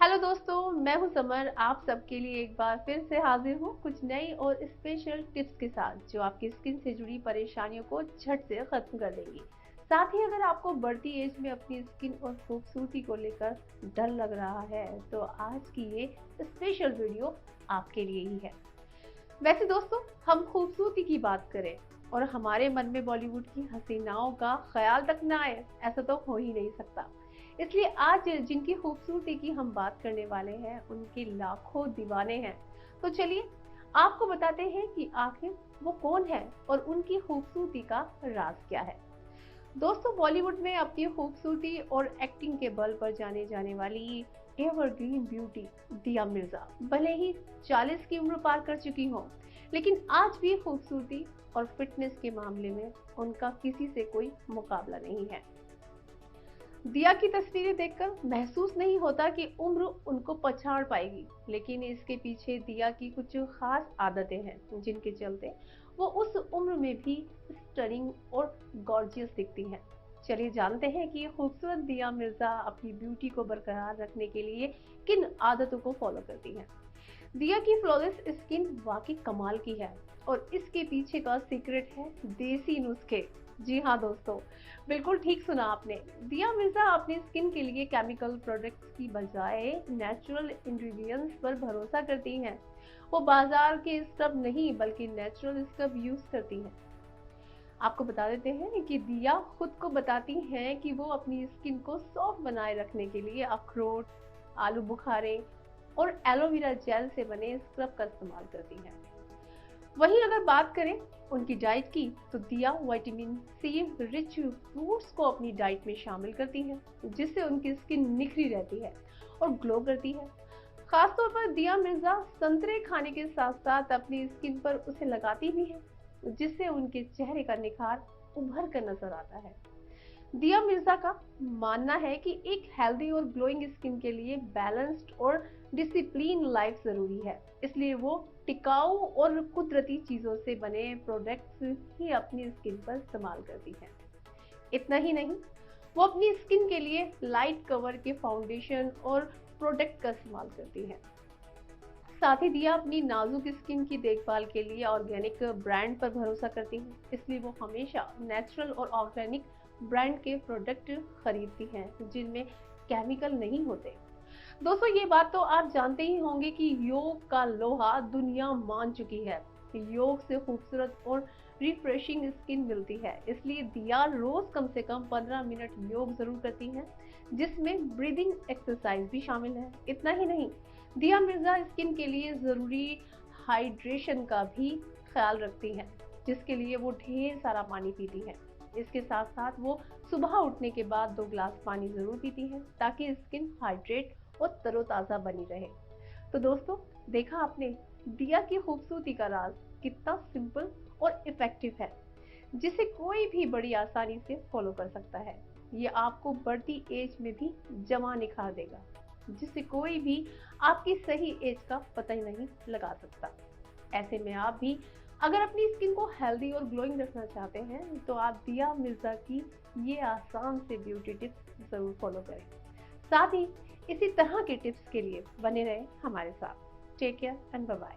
Hello दोस्तों, मैं हूं समर। आप सबके लिए एक बार फिर से हाजिर हूं कुछ नई और स्पेशल टिप्स के साथ, जो आपकी स्किन से जुड़ी परेशानियों को झट से खत्म कर देंगी। साथ ही अगर आपको बढ़ती एज में अपनी स्किन और खूबसूरती को लेकर डर लग रहा है, तो आज की ये स्पेशल वीडियो आपके लिए ही है। वैसे दोस्तों, हम खूबसूरती की बात करें और हमारे मन में बॉलीवुड की हसीनाओं का ख्याल तक ना आए, ऐसा तो हो ही नहीं सकता। इसलिए आज जिनकी खूबसूरती की हम बात करने वाले हैं, उनके लाखों दीवाने हैं। तो चलिए आपको बताते हैं कि आखिर वो कौन है और उनकी खूबसूरती का राज क्या है। दोस्तों, बॉलीवुड में अपनी खूबसूरती और एक्टिंग के बल पर जाने जाने वाली एवरग्रीन ब्यूटी दिया मिर्जा भले ही 40 की उम्र पार कर चुकी हो, लेकिन आज भी खूबसूरती और फिटनेस के मामले में उनका किसी से कोई मुकाबला नहीं है। दिया की तस्वीरें देखकर महसूस नहीं होता कि उम्र उनको पछाड़ पाएगी, लेकिन इसके पीछे दिया की कुछ खास आदतें हैं, जिनके चलते वो उस उम्र में भी स्टनिंग और गॉर्जियस दिखती हैं। चलिए जानते हैं कि खूबसूरत दिया मिर्जा अपनी ब्यूटी को बरकरार रखने के लिए किन आदतों को फॉलो करती हैं। दिया की फ्लॉलेस स्किन वाकई कमाल की है, और इसके पीछे का सीक्रेट है देसी नुस्खे। जी हाँ दोस्तों, बिल्कुल ठीक सुना आपने। दिया मिर्जा अपनी स्किन के लिए केमिकल प्रोडक्ट्स की बजाय नेचुरल इंग्रेडिएंट्स पर भरोसा करती हैं। वो बाजार के स्क्रब नहीं, बल्कि नेचुरल स्क्रब यूज करती हैं। आपको बता देते हैं कि दिया खुद को बताती हैं कि वो अपनी स्किन को सॉफ्ट बनाए रखने के लिए अखरोट, आलू बुखारे और एलोवेरा जेल से बने स्क्रब का इस्तेमाल करती हैं। वहीं अगर बात करें उनकी डाइट की, तो दिया विटामिन सी रिच फ्रूट्स को अपनी डाइट में शामिल करती हैं, जिससे उनकी स्किन निखरी रहती है और ग्लो करती है। खासतौर पर दिया मिर्जा संतरे खाने के साथ साथ अपनी स्किन पर उसे लगाती भी है, जिससे उनके चेहरे का निखार उभर कर नजर आता है। दिया मिर्जा का मानना है कि एक हेल्दी और ग्लोइंग स्किन के लिए बैलेंस्ड और डिसिप्लिन लाइफ जरूरी है। इसलिए वो टिकाऊ और कुदरती चीजों से बने प्रोडक्ट्स ही अपनी स्किन पर इस्तेमाल करती हैं। इतना ही नहीं, वो अपनी स्किन के लिए लाइट कवर के फाउंडेशन और प्रोडक्ट का इस्तेमाल करती हैं। साथ ही दिया अपनी नाजुक स्किन की देखभाल के लिए ऑर्गेनिक ब्रांड पर भरोसा करती हैं। इसलिए वो हमेशा नेचुरल और ऑर्गेनिक ब्रांड के प्रोडक्ट खरीदती हैं, जिनमें केमिकल नहीं होते। दोस्तों, ये बात तो आप जानते ही होंगे कि योग का लोहा दुनिया मान चुकी है। योग से खूबसूरत और रिफ्रेशिंग स्किन मिलती है। इसलिए दिया रोज कम से कम 15 मिनट योग जरूर करती हैं, जिसमें ब्रीदिंग एक्सरसाइज भी शामिल है। इतना ही नहीं, दिया मिर्जा स्किन के लिए जरूरी हाइड्रेशन का भी ख्याल रखती हैं, जिसके लिए वो ढेर सारा पानी पीती हैं। इसके साथ साथ वो सुबह उठने के बाद 2 ग्लास पानी जरूर पीती हैं, ताकि स्किन हाइड्रेट और तरोताजा बनी रहे। तो दोस्तों, देखा आपने दिया की खूबसूरती का राज कितना सिंपल और इफेक्टिव है, जिसे कोई भी बड़ी आसानी से फॉलो कर सकता है। ये आपको बढ़ती एज में भी जवान निखार देगा, जिससे कोई भी आपकी सही एज का पता ही नहीं लगा सकता। ऐसे में आप भी अगर अपनी स्किन को हेल्दी और ग्लोइंग रखना चाहते हैं, तो आप दिया मिर्जा की ये आसान से ब्यूटी टिप्स जरूर फॉलो करें। साथ ही इसी तरह के टिप्स के लिए बने रहें हमारे साथ। Take care and bye bye.